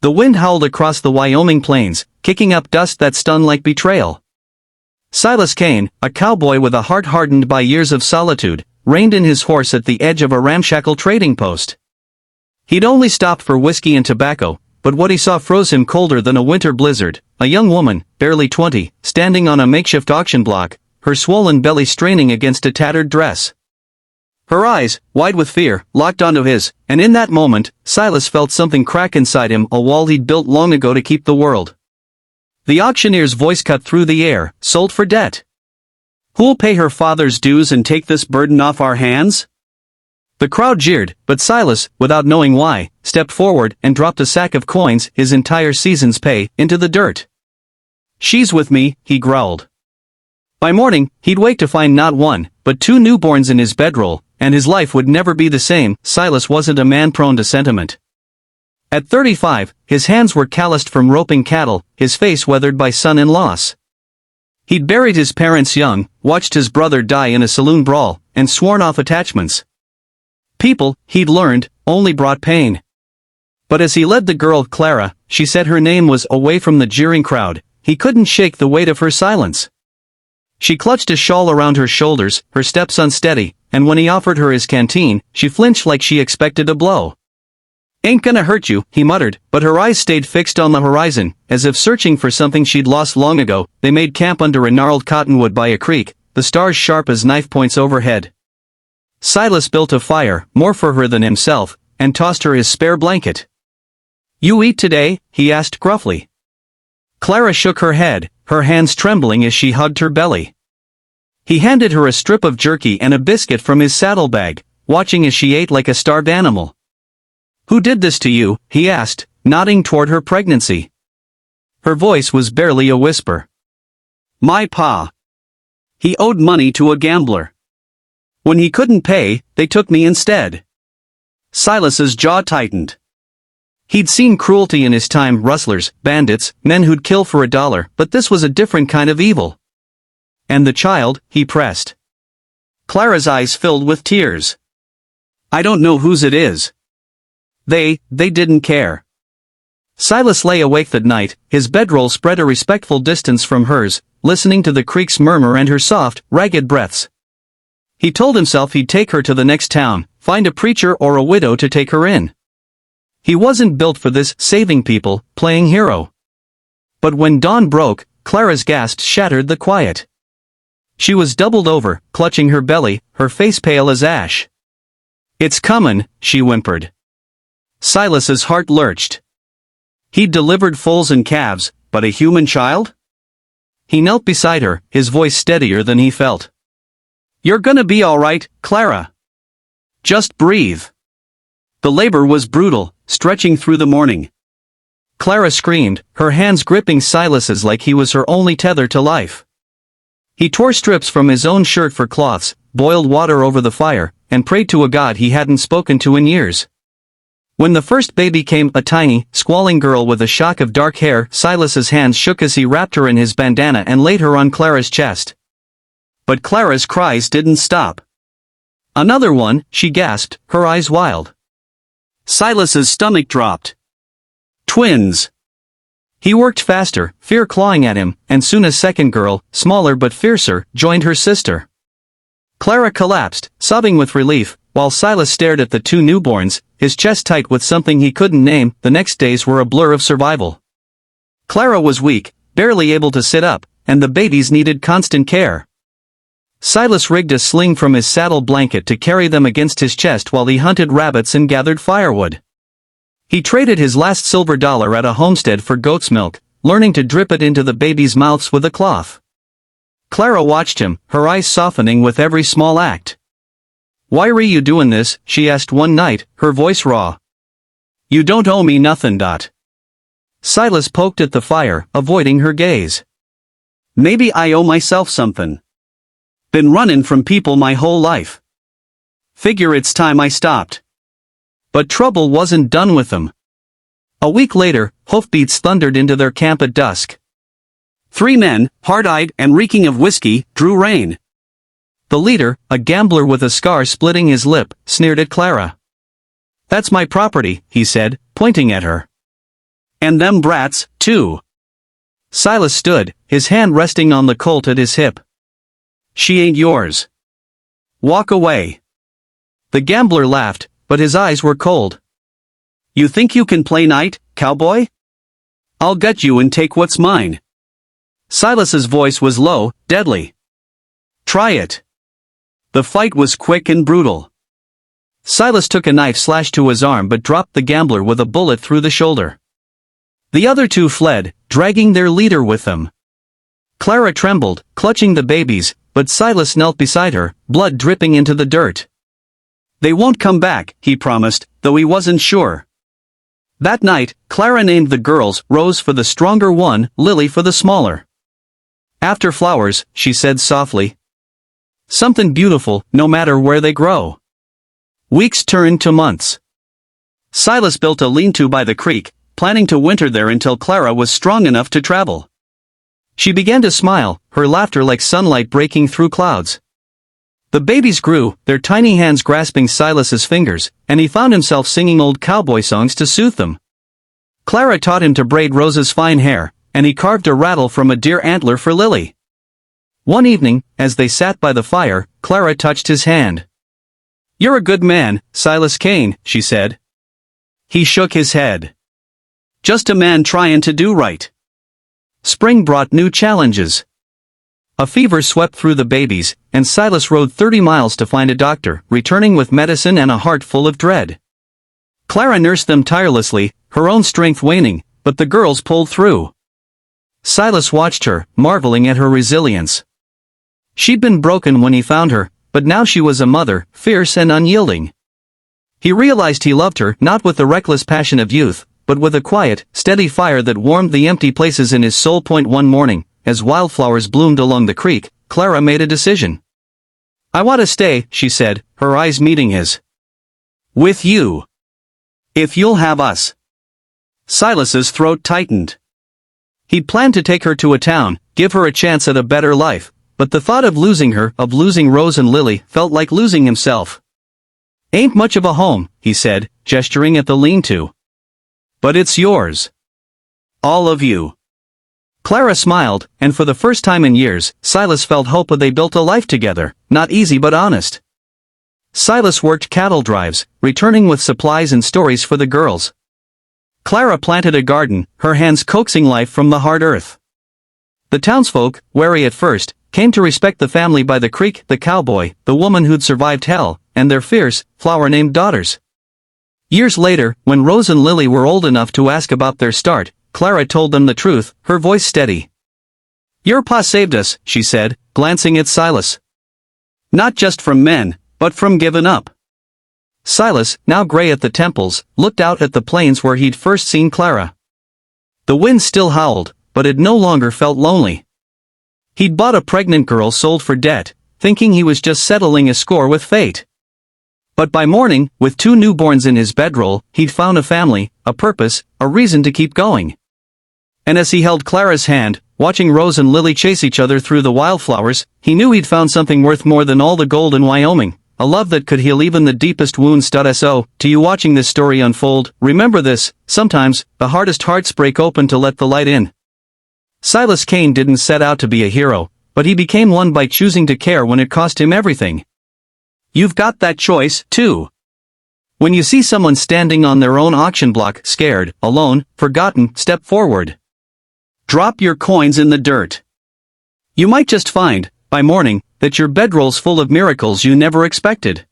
The wind howled across the Wyoming plains, kicking up dust that stung like betrayal. Silas Kane, a cowboy with a heart hardened by years of solitude, reined in his horse at the edge of a ramshackle trading post. He'd only stopped for whiskey and tobacco, but what he saw froze him colder than a winter blizzard. A young woman, barely 20, standing on a makeshift auction block, her swollen belly straining against a tattered dress. Her eyes, wide with fear, locked onto his, and in that moment, Silas felt something crack inside him, a wall he'd built long ago to keep the world. The auctioneer's voice cut through the air, sold for debt. Who'll pay her father's dues and take this burden off our hands? The crowd jeered, but Silas, without knowing why, stepped forward and dropped a sack of coins, his entire season's pay, into the dirt. She's with me, he growled. By morning, he'd wake to find not one, but two newborns in his bedroll, and his life would never be the same. Silas wasn't a man prone to sentiment. At 35, his hands were calloused from roping cattle, his face weathered by sun and loss. He'd buried his parents young, watched his brother die in a saloon brawl, and sworn off attachments. People, he'd learned, only brought pain. But as he led the girl Clara, she said her name was, away from the jeering crowd, he couldn't shake the weight of her silence. She clutched a shawl around her shoulders, her steps unsteady, and when he offered her his canteen, she flinched like she expected a blow. "Ain't gonna hurt you," he muttered, but her eyes stayed fixed on the horizon, as if searching for something she'd lost long ago. They made camp under a gnarled cottonwood by a creek, the stars sharp as knife points overhead. Silas built a fire, more for her than himself, and tossed her his spare blanket. "You eat today?" he asked gruffly. Clara shook her head, her hands trembling as she hugged her belly. He handed her a strip of jerky and a biscuit from his saddlebag, watching as she ate like a starved animal. "Who did this to you?" he asked, nodding toward her pregnancy. Her voice was barely a whisper. "My pa. He owed money to a gambler. When he couldn't pay, they took me instead." Silas's jaw tightened. He'd seen cruelty in his time, rustlers, bandits, men who'd kill for $1, but this was a different kind of evil. "And the child?" he pressed. Clara's eyes filled with tears. "I don't know whose it is. They didn't care." Silas lay awake that night, his bedroll spread a respectful distance from hers, listening to the creek's murmur and her soft, ragged breaths. He told himself he'd take her to the next town, find a preacher or a widow to take her in. He wasn't built for this, saving people, playing hero. But when dawn broke, Clara's gasps shattered the quiet. She was doubled over, clutching her belly, her face pale as ash. "It's comin'," she whimpered. Silas's heart lurched. He'd delivered foals and calves, but a human child? He knelt beside her, his voice steadier than he felt. "You're gonna be all right, Clara. Just breathe." The labor was brutal, stretching through the morning. Clara screamed, her hands gripping Silas's like he was her only tether to life. He tore strips from his own shirt for cloths, boiled water over the fire, and prayed to a God he hadn't spoken to in years. When the first baby came, a tiny, squalling girl with a shock of dark hair, Silas's hands shook as he wrapped her in his bandana and laid her on Clara's chest. But Clara's cries didn't stop. "Another one," she gasped, her eyes wild. Silas's stomach dropped. Twins. He worked faster, fear clawing at him, and soon a second girl, smaller but fiercer, joined her sister. Clara collapsed, sobbing with relief, while Silas stared at the two newborns, his chest tight with something he couldn't name. The next days were a blur of survival. Clara was weak, barely able to sit up, and the babies needed constant care. Silas rigged a sling from his saddle blanket to carry them against his chest while he hunted rabbits and gathered firewood. He traded his last silver dollar at a homestead for goat's milk, learning to drip it into the babies' mouths with a cloth. Clara watched him, her eyes softening with every small act. "Why re you doin' this?" she asked one night, her voice raw. "You don't owe me nothin'. Silas poked at the fire, avoiding her gaze. "Maybe I owe myself something. Been running from people my whole life. Figure it's time I stopped." But trouble wasn't done with them. A week later, hoofbeats thundered into their camp at dusk. 3 men, hard-eyed and reeking of whiskey, drew rein. The leader, a gambler with a scar splitting his lip, sneered at Clara. "That's my property," he said, pointing at her. And them brats, too. Silas stood, his hand resting on the colt at his hip. She ain't yours. Walk away. The gambler laughed, but his eyes were cold. You think you can play knight, cowboy? I'll gut you and take what's mine. Silas's voice was low, deadly. Try it. The fight was quick and brutal. Silas took a knife slash to his arm but dropped the gambler with a bullet through the shoulder. The other two fled, dragging their leader with them. Clara trembled, clutching the babies, but Silas knelt beside her, blood dripping into the dirt. They won't come back, he promised, though he wasn't sure. That night, Clara named the girls, Rose for the stronger one, Lily for the smaller. After flowers, she said softly. Something beautiful, no matter where they grow. Weeks turned to months. Silas built a lean-to by the creek, planning to winter there until Clara was strong enough to travel. She began to smile, her laughter like sunlight breaking through clouds. The babies grew, their tiny hands grasping Silas's fingers, and he found himself singing old cowboy songs to soothe them. Clara taught him to braid Rose's fine hair, and he carved a rattle from a deer antler for Lily. One evening, as they sat by the fire, Clara touched his hand. You're a good man, Silas Kane, she said. He shook his head. Just a man trying to do right. Spring brought new challenges. A fever swept through the babies, and Silas rode 30 miles to find a doctor, returning with medicine and a heart full of dread. Clara nursed them tirelessly, her own strength waning, but the girls pulled through. Silas watched her, marveling at her resilience. She'd been broken when he found her, but now she was a mother, fierce and unyielding. He realized he loved her not with the reckless passion of youth, but with a quiet, steady fire that warmed the empty places in his soul. One morning, as wildflowers bloomed along the creek, Clara made a decision. I want to stay, she said, her eyes meeting his. With you. If you'll have us. Silas's throat tightened. He'd planned to take her to a town, give her a chance at a better life, but the thought of losing her, of losing Rose and Lily, felt like losing himself. Ain't much of a home, he said, gesturing at the lean-to. But it's yours. All of you. Clara smiled, and for the first time in years, Silas felt hope they built a life together, not easy but honest. Silas worked cattle drives, returning with supplies and stories for the girls. Clara planted a garden, her hands coaxing life from the hard earth. The townsfolk, wary at first, came to respect the family by the creek, the cowboy, the woman who'd survived hell, and their fierce, flower-named daughters. Years later, when Rose and Lily were old enough to ask about their start, Clara told them the truth, her voice steady. Your pa saved us, she said, glancing at Silas. Not just from men, but from giving up. Silas, now gray at the temples, looked out at the plains where he'd first seen Clara. The wind still howled, but it no longer felt lonely. He'd bought a pregnant girl sold for debt, thinking he was just settling a score with fate. But by morning, with 2 newborns in his bedroll, he'd found a family, a purpose, a reason to keep going. And as he held Clara's hand, watching Rose and Lily chase each other through the wildflowers, he knew he'd found something worth more than all the gold in Wyoming, a love that could heal even the deepest wounds. So, to you watching this story unfold, remember this, sometimes, the hardest hearts break open to let the light in. Silas Kane didn't set out to be a hero, but he became one by choosing to care when it cost him everything. You've got that choice, too. When you see someone standing on their own auction block, scared, alone, forgotten, step forward. Drop your coins in the dirt. You might just find, by morning, that your bedroll's full of miracles you never expected.